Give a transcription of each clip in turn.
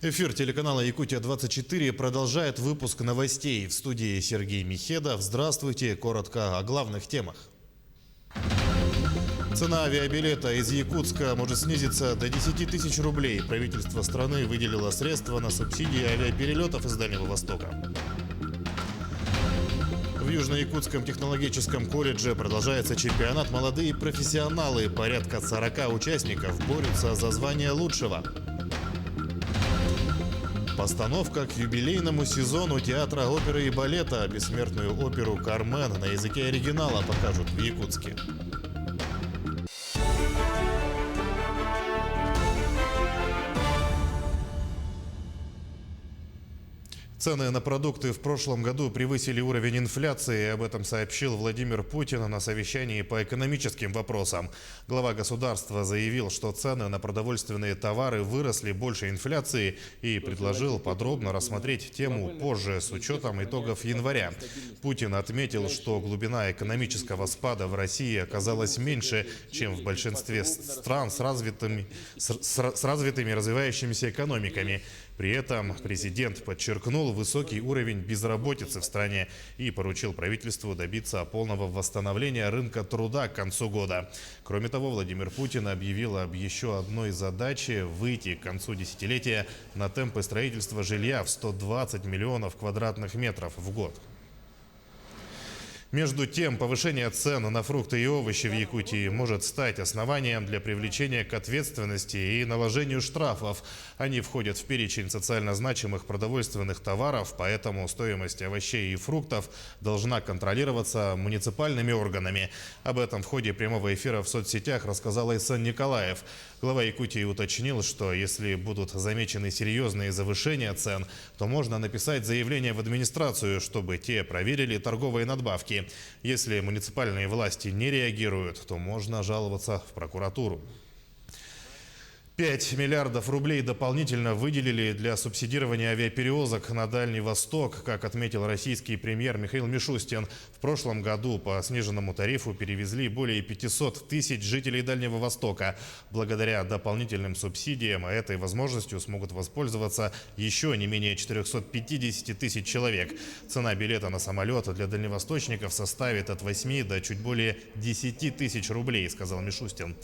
Эфир телеканала «Якутия-24» продолжает выпуск новостей. В студии Сергей Михедов. Здравствуйте. Коротко о главных темах. Цена авиабилета из Якутска может снизиться до 10 тысяч рублей. Правительство страны выделило средства на субсидии авиаперелетов из Дальнего Востока. В Южно-Якутском технологическом колледже продолжается чемпионат «Молодые профессионалы». Порядка 40 участников борются за звание лучшего. Постановка к юбилейному сезону театра оперы и балета. Бессмертную оперу «Кармен» на языке оригинала покажут в Якутске. Цены на продукты в прошлом году превысили уровень инфляции. Об этом сообщил Владимир Путин на совещании по экономическим вопросам. Глава государства заявил, что цены на продовольственные товары выросли больше инфляции и предложил подробно рассмотреть тему позже с учетом итогов января. Путин отметил, что глубина экономического спада в России оказалась меньше, чем в большинстве стран с развитыми развивающимися экономиками. При этом президент подчеркнул высокий уровень безработицы в стране и поручил правительству добиться полного восстановления рынка труда к концу года. Кроме того, Владимир Путин объявил об еще одной задаче – выйти к концу десятилетия на темпы строительства жилья в 120 миллионов квадратных метров в год. Между тем, повышение цен на фрукты и овощи в Якутии может стать основанием для привлечения к ответственности и наложению штрафов. Они входят в перечень социально значимых продовольственных товаров, поэтому стоимость овощей и фруктов должна контролироваться муниципальными органами. Об этом в ходе прямого эфира в соцсетях рассказал Айсан Николаев. Глава Якутии уточнил, что если будут замечены серьезные завышения цен, то можно написать заявление в администрацию, чтобы те проверили торговые надбавки. Если муниципальные власти не реагируют, то можно жаловаться в прокуратуру. 5 миллиардов рублей дополнительно выделили для субсидирования авиаперевозок на Дальний Восток. Как отметил российский премьер Михаил Мишустин, в прошлом году по сниженному тарифу перевезли более 500 тысяч жителей Дальнего Востока. Благодаря дополнительным субсидиям этой возможностью смогут воспользоваться еще не менее 450 тысяч человек. Цена билета на самолет для дальневосточников составит от 8 до чуть более 10 тысяч рублей, сказал Мишустин.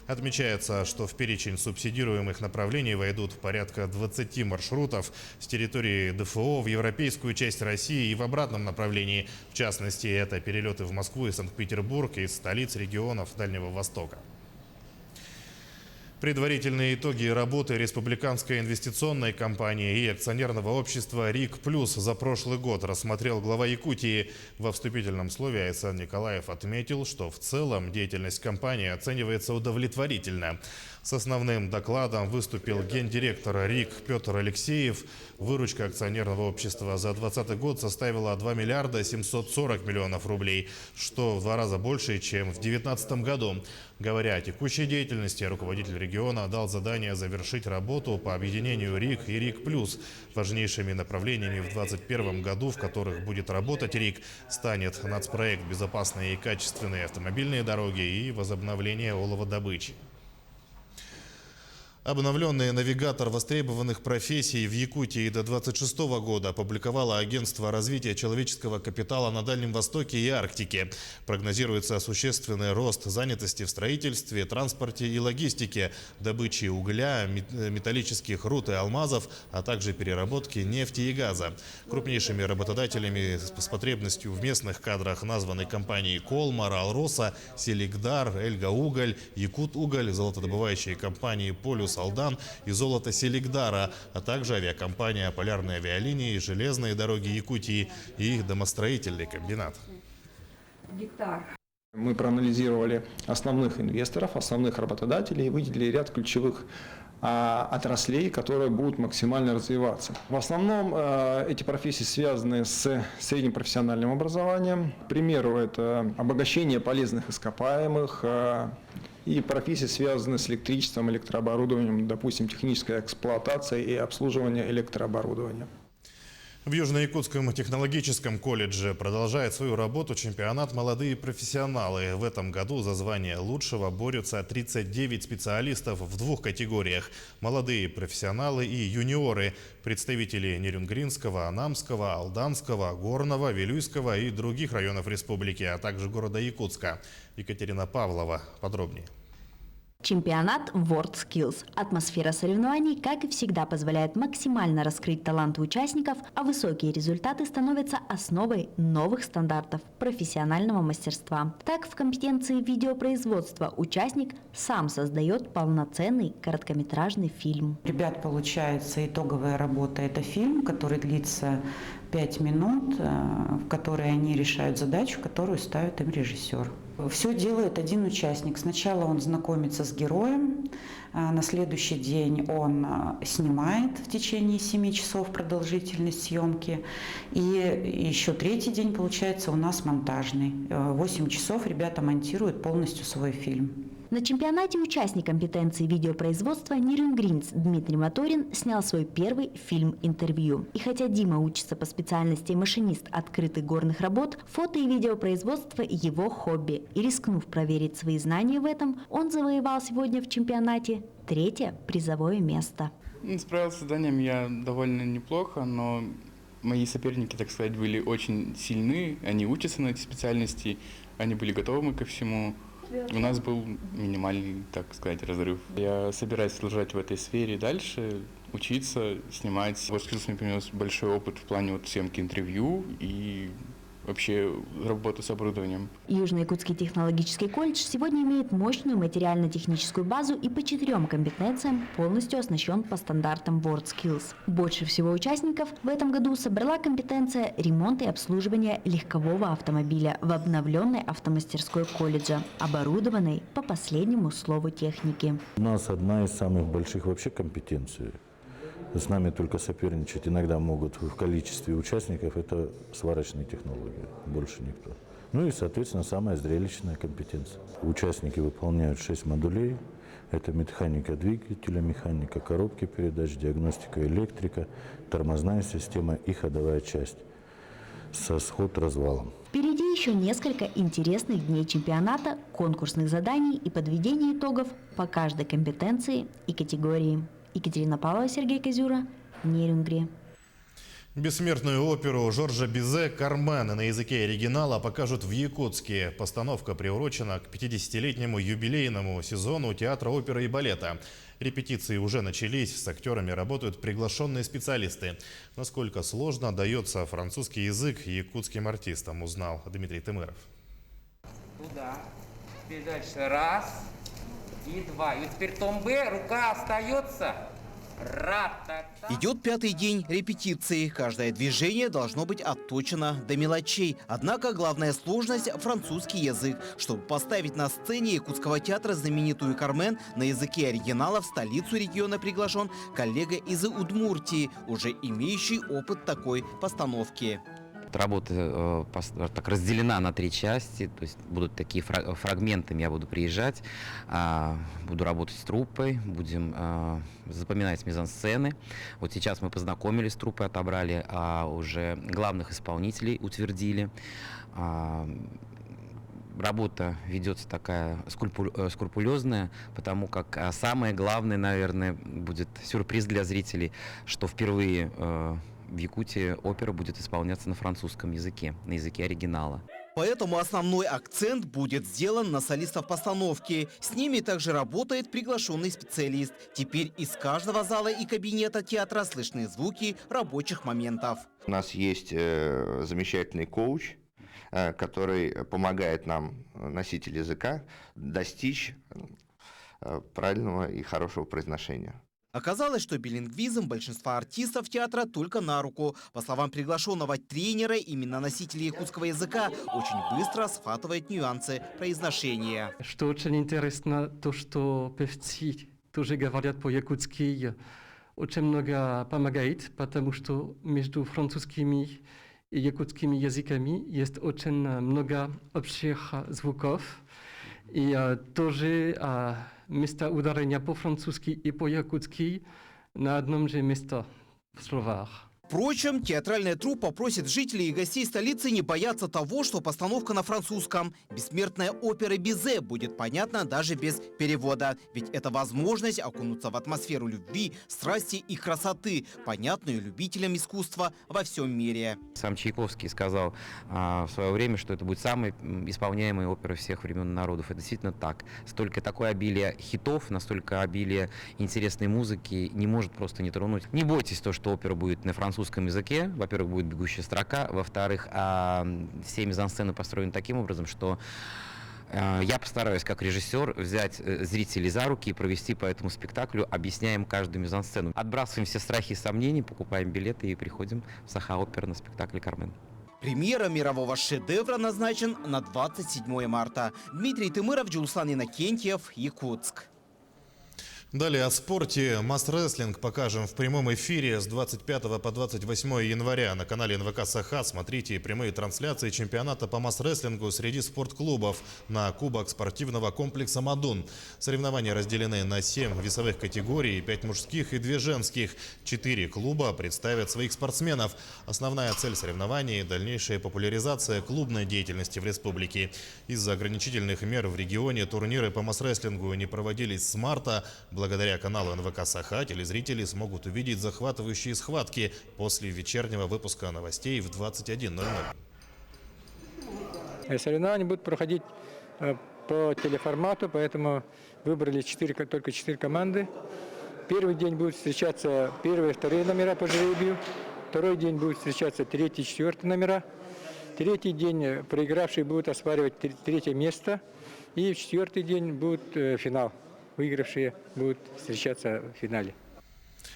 Отмечается, что в перечень субсидируемых направлений войдут порядка 20 маршрутов с территории ДФО в европейскую часть России и в обратном направлении. В частности, это перелеты в Москву и Санкт-Петербург из столиц регионов Дальнего Востока. Предварительные итоги работы Республиканской инвестиционной компании и акционерного общества «РИК Плюс» за прошлый год рассмотрел глава Якутии. Во вступительном слове Айсан Николаев отметил, что в целом деятельность компании оценивается удовлетворительно. С основным докладом выступил гендиректор РИК Петр Алексеев. Выручка акционерного общества за 2020 год составила 2 миллиарда 740 миллионов рублей, что в 2 раза больше, чем в 2019 году. Говоря о текущей деятельности, руководитель региона дал задание завершить работу по объединению РИК и РИК Плюс. Важнейшими направлениями в 2021 году, в которых будет работать РИК, станет нацпроект «Безопасные и качественные автомобильные дороги» и возобновление оловодобычи. Обновленный навигатор востребованных профессий в Якутии до 2026 года опубликовало Агентство развития человеческого капитала на Дальнем Востоке и Арктике. Прогнозируется существенный рост занятости в строительстве, транспорте и логистике, добыче угля, металлических руд и алмазов, а также переработке нефти и газа. Крупнейшими работодателями с потребностью в местных кадрах названы компании «Колмар», «Алроса», «Селигдар», «Эльга-Уголь», «Якут-Уголь», золотодобывающие компании «Полюс», «Алдан» и «Золото Селигдара», а также авиакомпания «Полярные авиалинии», «Железные дороги Якутии» и их домостроительный комбинат. Мы проанализировали основных инвесторов, основных работодателей и выделили ряд ключевых отраслей, которые будут максимально развиваться. В основном эти профессии связаны с средним профессиональным образованием. К примеру, это обогащение полезных ископаемых, и профессии, связанные с электричеством, электрооборудованием, допустим, техническая эксплуатация и обслуживание электрооборудования. В Южно-Якутском технологическом колледже продолжает свою работу чемпионат «Молодые профессионалы». В этом году за звание лучшего борются 39 специалистов в двух категориях – молодые профессионалы и юниоры, представители Нерюнгринского, Анамского, Алданского, Горного, Вилюйского и других районов республики, а также города Якутска. Екатерина Павлова подробнее. Чемпионат WorldSkills. Атмосфера соревнований, как и всегда, позволяет максимально раскрыть таланты участников, а высокие результаты становятся основой новых стандартов профессионального мастерства. Так, в компетенции видеопроизводства участник сам создает полноценный короткометражный фильм. У ребят получается итоговая работа. Это фильм, который длится 5 минут, в которой они решают задачу, которую ставит им режиссер. Все делает один участник. Сначала он знакомится с героем, на следующий день он снимает в течение 7 часов продолжительность съемки. И еще третий день, получается, у нас монтажный. 8 часов ребята монтируют полностью свой фильм. На чемпионате участник компетенции видеопроизводства Нерюнгринц Дмитрий Моторин снял свой первый фильм-интервью. И хотя Дима учится по специальности машинист открытых горных работ, фото и видеопроизводство – его хобби. И рискнув проверить свои знания в этом, он завоевал сегодня в чемпионате 3-е призовое место. Справился с заданием я довольно неплохо, но мои соперники, так сказать, были очень сильны. Они учатся на эти специальности, они были готовы ко всему. У нас был минимальный, так сказать, разрыв. Я собираюсь продолжать в этой сфере дальше, учиться, снимать. WorldSkills мне принес большой опыт в плане съемки интервью и вообще работы с оборудованием. Южно-Якутский технологический колледж сегодня имеет мощную материально-техническую базу и по 4 компетенциям полностью оснащен по стандартам WorldSkills. Больше всего участников в этом году собрала компетенция ремонт и обслуживание легкового автомобиля в обновленной автомастерской колледжа, оборудованной по последнему слову техники. У нас одна из самых больших вообще компетенций. С нами только соперничать иногда могут в количестве участников, это сварочные технологии, больше никто. Ну и, соответственно, самая зрелищная компетенция. Участники выполняют 6 модулей. Это механика двигателя, механика коробки передач, диагностика электрика, тормозная система и ходовая часть со сход-развалом. Впереди еще несколько интересных дней чемпионата, конкурсных заданий и подведения итогов по каждой компетенции и категории. Екатерина Павлова, Сергей Козюра, Нерюнгри. Бессмертную оперу Жоржа Бизе «Кармен» на языке оригинала покажут в Якутске. Постановка приурочена к 50-летнему юбилейному сезону театра оперы и балета. Репетиции уже начались, с актерами работают приглашенные специалисты. Насколько сложно дается французский язык якутским артистам, узнал Дмитрий Тымыров. Туда. Теперь дальше. Раз и два. И теперь томбе, рука остается. Идет 5-й день репетиции. Каждое движение должно быть отточено до мелочей. Однако главная сложность – французский язык. Чтобы поставить на сцене Якутского театра знаменитую «Кармен» на языке оригинала, в столицу региона приглашен коллега из Удмуртии, уже имеющий опыт такой постановки. Работа так разделена на 3 части, то есть будут такие фрагментами, я буду приезжать, буду работать с труппой, будем запоминать мизансцены. Вот сейчас мы познакомились с труппой, отобрали, а уже главных исполнителей утвердили. Работа ведется такая скрупулезная, потому как самое главное, наверное, будет сюрприз для зрителей, что впервые в Якутии опера будет исполняться на французском языке, на языке оригинала. Поэтому основной акцент будет сделан на солистов постановки. С ними также работает приглашенный специалист. Теперь из каждого зала и кабинета театра слышны звуки рабочих моментов. У нас есть замечательный коуч, который помогает нам, носитель языка, достичь правильного и хорошего произношения. Оказалось, что билингвизм большинства артистов театра только на руку. По словам приглашенного тренера, именно носители якутского языка очень быстро схватывают нюансы произношения. Что очень интересно, то, что певцы тоже говорят по-якутски, очень много помогает, потому что между французскими и якутскими языками есть очень много общих звуков. И тоже место ударения по-французски и по-якутски на одном же месте в словах. Впрочем, театральная труппа просит жителей и гостей столицы не бояться того, что постановка на французском. Бессмертная опера «Бизе» будет понятна даже без перевода. Ведь это возможность окунуться в атмосферу любви, страсти и красоты, понятную любителям искусства во всем мире. Сам Чайковский сказал в свое время, что это будет самая исполняемая опера всех времен и народов. Это действительно так. Столько такое обилие хитов, настолько обилие интересной музыки не может просто не тронуть. Не бойтесь то, что опера будет на французском языке. Во-первых, будет бегущая строка. Во-вторых, все мизансцены построены таким образом, что я постараюсь, как режиссер, взять зрителей за руки и провести по этому спектаклю, объясняем каждую мизансцену. Отбрасываем все страхи и сомнения, покупаем билеты и приходим в Саха-опера на спектакль «Кармен». Премьера мирового шедевра назначен на 27 марта. Дмитрий Тымыров, Джулслан Иннокентьев, Якутск. Далее о спорте. Масс-рестлинг покажем в прямом эфире с 25 по 28 января на канале НВК «Саха». Смотрите прямые трансляции чемпионата по масс-рестлингу среди спортклубов на Кубок спортивного комплекса «Мадун». Соревнования разделены на 7 весовых категорий, 5 мужских и 2 женских. 4 клуба представят своих спортсменов. Основная цель соревнований – дальнейшая популяризация клубной деятельности в республике. Из-за ограничительных мер в регионе турниры по масс-рестлингу не проводились с марта. Благодаря каналу НВК «Саха» телезрители смогут увидеть захватывающие схватки после вечернего выпуска новостей в 21:00. Соревнования будут проходить по телеформату, поэтому выбрали только 4 команды. Первый день будут встречаться первые и вторые номера по жребию. Второй день будут встречаться 3-й и 4-й номера. Третий день проигравшие будут оспаривать 3-е место. И в 4-й день будет финал. Выигравшие будут встречаться в финале.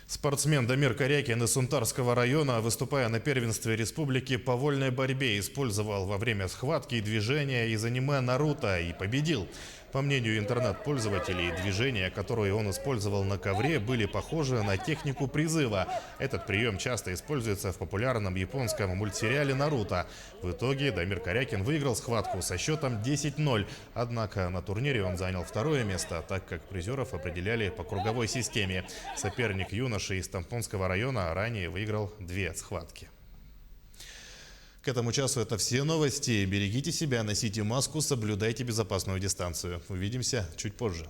Спортсмен Дамир Корякин из Сунтарского района, выступая на первенстве республики по вольной борьбе, использовал во время схватки движения из аниме «Наруто» и победил. По мнению интернет-пользователей, движения, которые он использовал на ковре, были похожи на технику призыва. Этот прием часто используется в популярном японском мультсериале «Наруто». В итоге Дамир Корякин выиграл схватку со счетом 10:0. Однако на турнире он занял 2-е место, так как призеров определяли по круговой системе. Соперник юноши из Тампонского района ранее выиграл 2 схватки. К этому часу это все новости. Берегите себя, носите маску, соблюдайте безопасную дистанцию. Увидимся чуть позже.